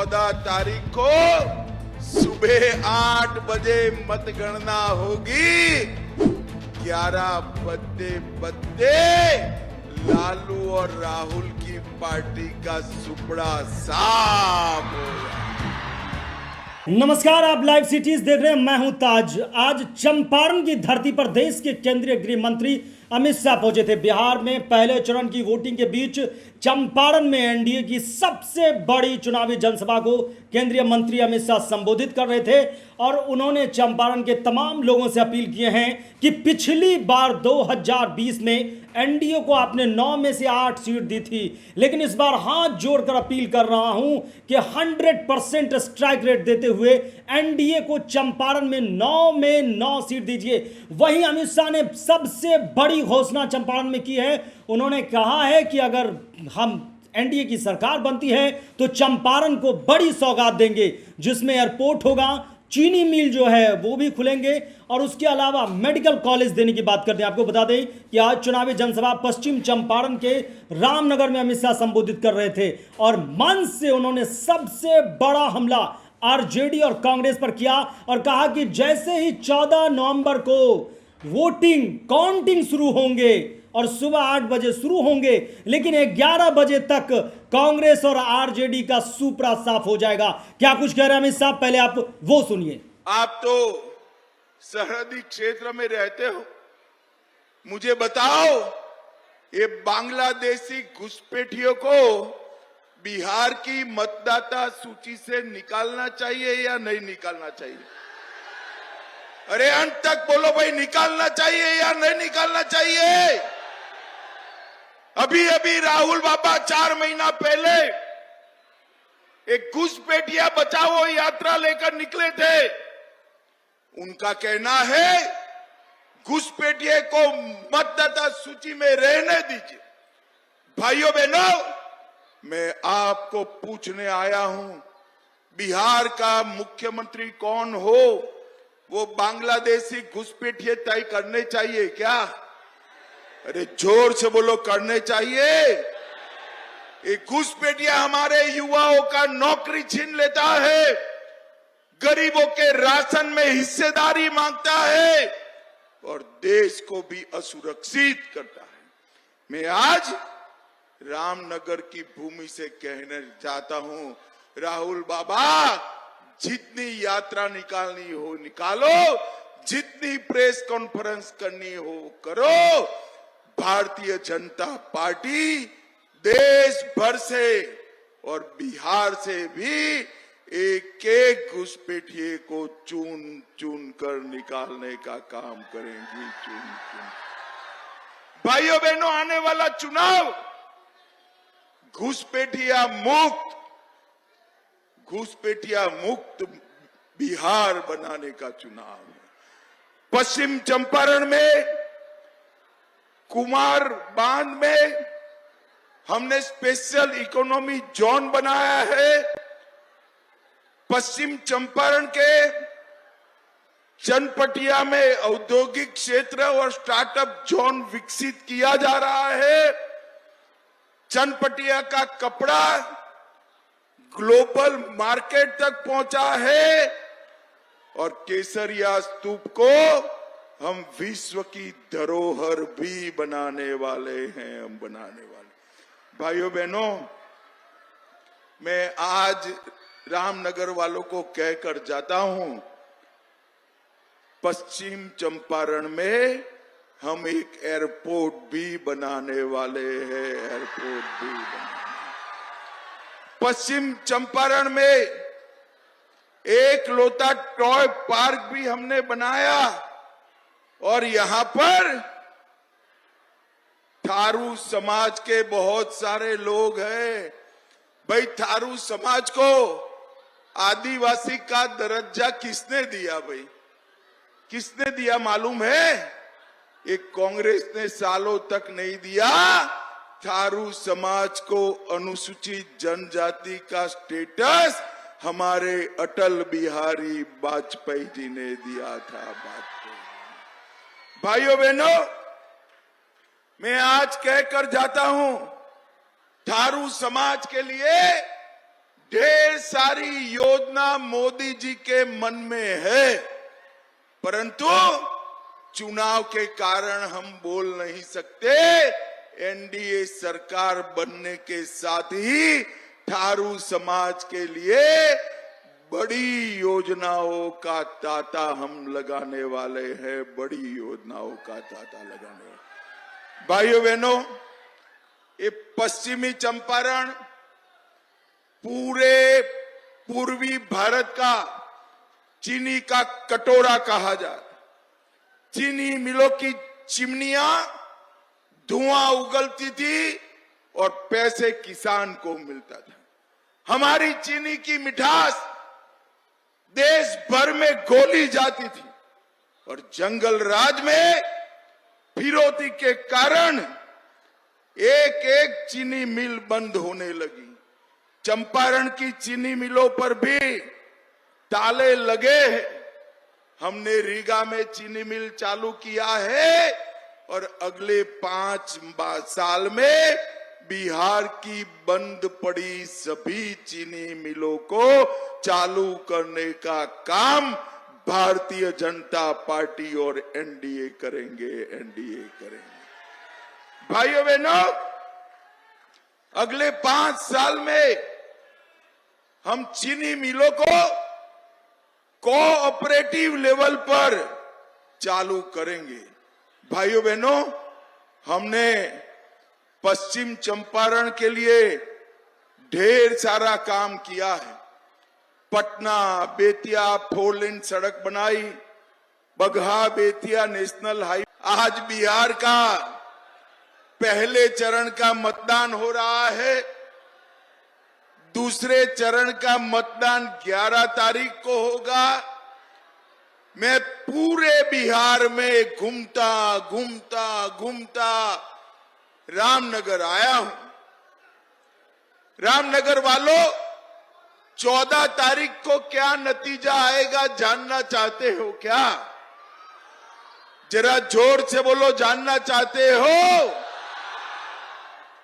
14 तारीख को सुबह 8 बजे मतगणना होगी। 11 बजते लालू और राहुल की पार्टी का सुपड़ा साफ होगा। नमस्कार, आप लाइव सिटीज देख रहे हैं। मैं हूं ताज। आज चंपारण की धरती पर देश के केंद्रीय गृह मंत्री अमित शाह पहुंचे थे। बिहार में पहले चरण की वोटिंग के बीच चंपारण में एनडीए की सबसे बड़ी चुनावी जनसभा को केंद्रीय मंत्री अमित शाह संबोधित कर रहे थे और उन्होंने चंपारण के तमाम लोगों से अपील किए हैं कि पिछली बार 2020 में एनडीए को आपने 9 में से 8 सीट दी थी, लेकिन इस बार हाथ जोड़कर अपील कर रहा हूं कि 100% स्ट्राइक रेट देते हुए एनडीए को चंपारण में 9 सीट दीजिए। वहीं अमित शाह ने सबसे बड़ी घोषणा चंपारण में की है। उन्होंने कहा है कि अगर हम एनडीए की सरकार बनती है तो चंपारण को बड़ी सौगात देंगे, जिसमें एयरपोर्ट होगा, चीनी मिल जो है वो भी खुलेंगे और उसके अलावा मेडिकल कॉलेज देने की बात करते हैं। आपको बता दें कि आज चुनावी जनसभा पश्चिम चंपारण के रामनगर में अमित शाह संबोधित कर रहे थे और मंच से उन्होंने सबसे बड़ा हमला आरजेडी और कांग्रेस पर किया और कहा कि जैसे ही 14 नवंबर को वोटिंग काउंटिंग शुरू होंगे और सुबह 8 बजे शुरू होंगे, लेकिन 11 बजे तक कांग्रेस और आरजेडी का सुपड़ा साफ हो जाएगा। क्या कुछ कह रहे हैं अमित शाह, पहले आप वो सुनिए। आप तो सरहदी क्षेत्र में रहते हो, मुझे बताओ ये बांग्लादेशी घुसपैठियों को बिहार की मतदाता सूची से निकालना चाहिए या नहीं निकालना चाहिए? अरे अंत तक बोलो भाई, निकालना चाहिए या नहीं निकालना चाहिए? अभी अभी राहुल बाबा 4 महीना पहले एक घुसपैठिया बचाओ यात्रा लेकर निकले थे। उनका कहना है घुसपैठिए को मतदाता सूची में रहने दीजिए। भाइयों बहनों, मैं आपको पूछने आया हूं, बिहार का मुख्यमंत्री कौन हो? वो बांग्लादेशी घुसपैठिए तय करने चाहिए क्या? अरे जोर से बोलो, करने चाहिए? ये घुसपैठिया हमारे युवाओं का नौकरी छीन लेता है, गरीबों के राशन में हिस्सेदारी मांगता है और देश को भी असुरक्षित करता है। मैं आज रामनगर की भूमि से कहना चाहता हूं, राहुल बाबा, जितनी यात्रा निकालनी हो निकालो, जितनी प्रेस कॉन्फ्रेंस करनी हो करो। भारतीय जनता पार्टी देश भर से और बिहार से भी एक एक घुसपैठिए को चुन चुन कर निकालने का काम करेंगी। चुन चुन भाइयों बहनों, आने वाला चुनाव घुसपैठिया मुक्त बिहार बनाने का चुनाव है। पश्चिम चंपारण में कुमार बांध में हमने स्पेशल इकोनॉमी जोन बनाया है। पश्चिम चंपारण के चनपटिया में औद्योगिक क्षेत्र और स्टार्टअप जोन विकसित किया जा रहा है। चनपटिया का कपड़ा ग्लोबल मार्केट तक पहुंचा है और केसरिया स्तूप को हम विश्व की धरोहर भी बनाने वाले हैं। हम बनाने वाले भाइयों बहनों, मैं आज रामनगर वालों को कहकर जाता हूं, पश्चिम चंपारण में हम एक एयरपोर्ट भी बनाने वाले हैं। एयरपोर्ट भी बनाने। पश्चिम चंपारण में एक लोता टॉय पार्क भी हमने बनाया और यहां पर थारू समाज के बहुत सारे लोग हैं। भाई, थारू समाज को आदिवासी का दर्जा किसने दिया? भाई, किसने दिया मालूम है? एक कांग्रेस ने सालों तक नहीं दिया। थारू समाज को अनुसूचित जनजाति का स्टेटस हमारे अटल बिहारी वाजपेयी जी ने दिया था। भाइयों बहनों, मैं आज कहकर जाता हूं, थारू समाज के लिए ढेर सारी योजना मोदी जी के मन में है, परंतु चुनाव के कारण हम बोल नहीं सकते। एनडीए सरकार बनने के साथ ही थारू समाज के लिए बड़ी योजनाओं का तांता हम लगाने वाले हैं, बड़ी योजनाओं का तांता लगाने वाले। भाइयों बहनों, ये पश्चिमी चंपारण पूरे पूर्वी भारत का चीनी का कटोरा कहा जाता। चीनी मिलों की चिमनियां धुआं उगलती थी और पैसे किसान को मिलता था। हमारी चीनी की मिठास देश भर में घोली जाती थी और जंगल राज में फिरौती के कारण एक एक चीनी मिल बंद होने लगी। चंपारण की चीनी मिलों पर भी ताले लगे हैं। हमने रीगा में चीनी मिल चालू किया है और अगले 5 साल में बिहार की बंद पड़ी सभी चीनी मिलों को चालू करने का काम भारतीय जनता पार्टी और एनडीए करेंगे। भाइयों बहनों, अगले 5 साल में हम चीनी मिलों को कोऑपरेटिव लेवल पर चालू करेंगे। भाइयों बहनों, हमने पश्चिम चंपारण के लिए ढेर सारा काम किया है। पटना बेतिया 4 लेन सड़क बनाई, बगहा बेतिया नेशनल हाईवे। आज बिहार का पहले चरण का मतदान हो रहा है। दूसरे चरण का मतदान 11 तारीख को होगा। मैं पूरे बिहार में घूमता रामनगर आया हूं। रामनगर वालों, 14 तारीख को क्या नतीजा आएगा जानना चाहते हो क्या? जरा जोर से बोलो, जानना चाहते हो?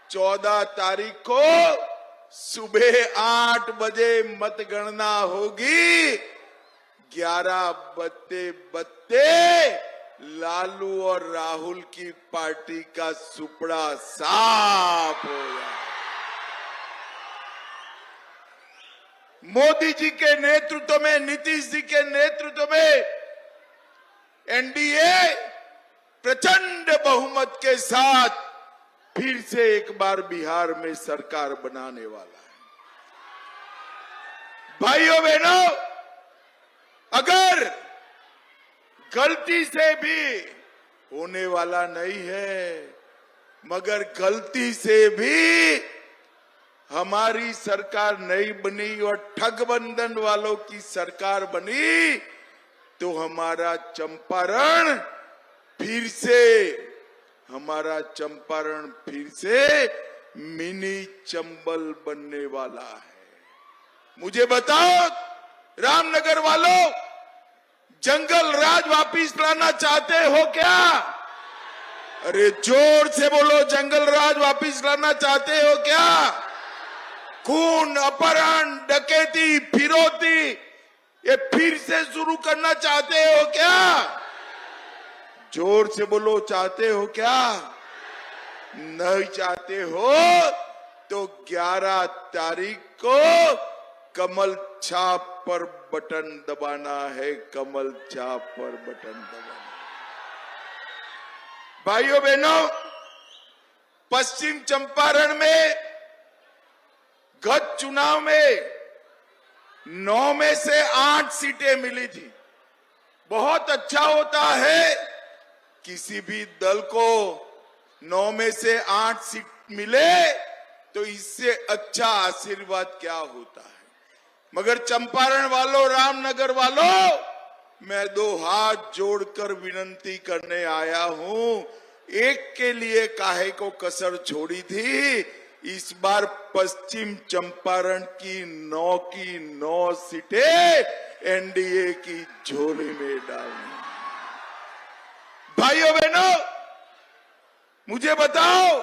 14 तारीख को सुबह 8 बजे मतगणना होगी। 11 बजते लालू और राहुल की पार्टी का सुपड़ा साफ हो जाए। मोदी जी के नेतृत्व में, नीतीश जी के नेतृत्व में एनडीए प्रचंड बहुमत के साथ फिर से एक बार बिहार में सरकार बनाने वाला है। भाइयों बहनों, अगर गलती से भी होने वाला नहीं है, मगर गलती से भी हमारी सरकार नहीं बनी और ठगबंधन वालों की सरकार बनी तो हमारा चंपारण फिर से मिनी चंबल बनने वाला है। मुझे बताओ रामनगर वालों, जंगल राज वापिस लाना चाहते हो क्या? अरे जोर से बोलो, जंगल राज वापिस लाना चाहते हो क्या? खून, अपहरण, डकैती, फिरौती ये फिर से शुरू करना चाहते हो क्या? जोर से बोलो, चाहते हो क्या? नहीं चाहते हो तो 11 तारीख को कमल छाप पर बटन दबाना है। कमल छाप पर बटन दबाना। भाइयों बहनों, पश्चिम चंपारण में गत चुनाव में 9 में से 8 सीटें मिली थी। बहुत अच्छा होता है किसी भी दल को 9 में से 8 सीट मिले तो इससे अच्छा आशीर्वाद क्या होता है। मगर चंपारण वालों, रामनगर वालों, मैं 2 हाथ जोड़कर विनती करने आया हूं। एक के लिए काहे को कसर छोड़ी थी, इस बार पश्चिम चंपारण की 9 सीटें एनडीए की झोली में डालनी। भाइयों बहनों, मुझे बताओ,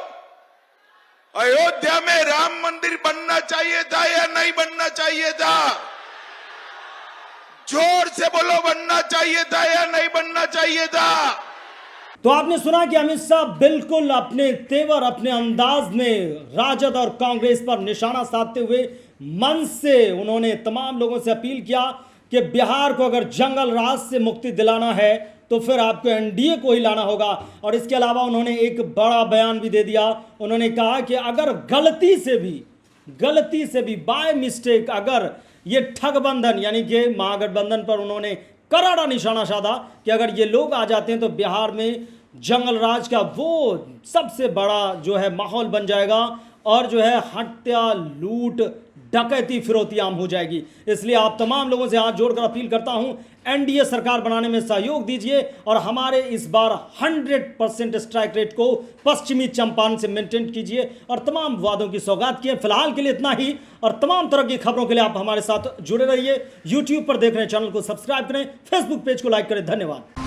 अयोध्या में राम मंदिर बनना चाहिए था या नहीं बनना चाहिए था? जोर से बोलो, बनना चाहिए था या नहीं बनना चाहिए था? तो आपने सुना कि अमित शाह बिल्कुल अपने तेवर, अपने अंदाज में राजद और कांग्रेस पर निशाना साधते हुए मंच से उन्होंने तमाम लोगों से अपील किया कि बिहार को अगर जंगल राज से मुक्ति दिलाना है तो फिर आपको एनडीए को ही लाना होगा। और इसके अलावा उन्होंने एक बड़ा बयान भी दे दिया। उन्होंने कहा कि अगर गलती से भी बाय मिस्टेक अगर ये ठगबंधन यानी कि महागठबंधन पर उन्होंने करारा निशाना साधा कि अगर ये लोग आ जाते हैं तो बिहार में जंगल राज का वो सबसे बड़ा जो है माहौल बन जाएगा और जो है हत्या, लूट, डकैती, फिरौती आम हो जाएगी। इसलिए आप तमाम लोगों से हाथ जोड़कर अपील करता हूं, एनडीए सरकार बनाने में सहयोग दीजिए और हमारे इस बार 100% स्ट्राइक रेट को पश्चिमी चंपारण से मेंटेन कीजिए और तमाम वादों की सौगात किए। फिलहाल के लिए इतना ही और तमाम तरह की खबरों के लिए आप हमारे साथ जुड़े रहिए। यूट्यूब पर देख रहे हैं चैनल को सब्सक्राइब करें, फेसबुक पेज को लाइक करें। धन्यवाद।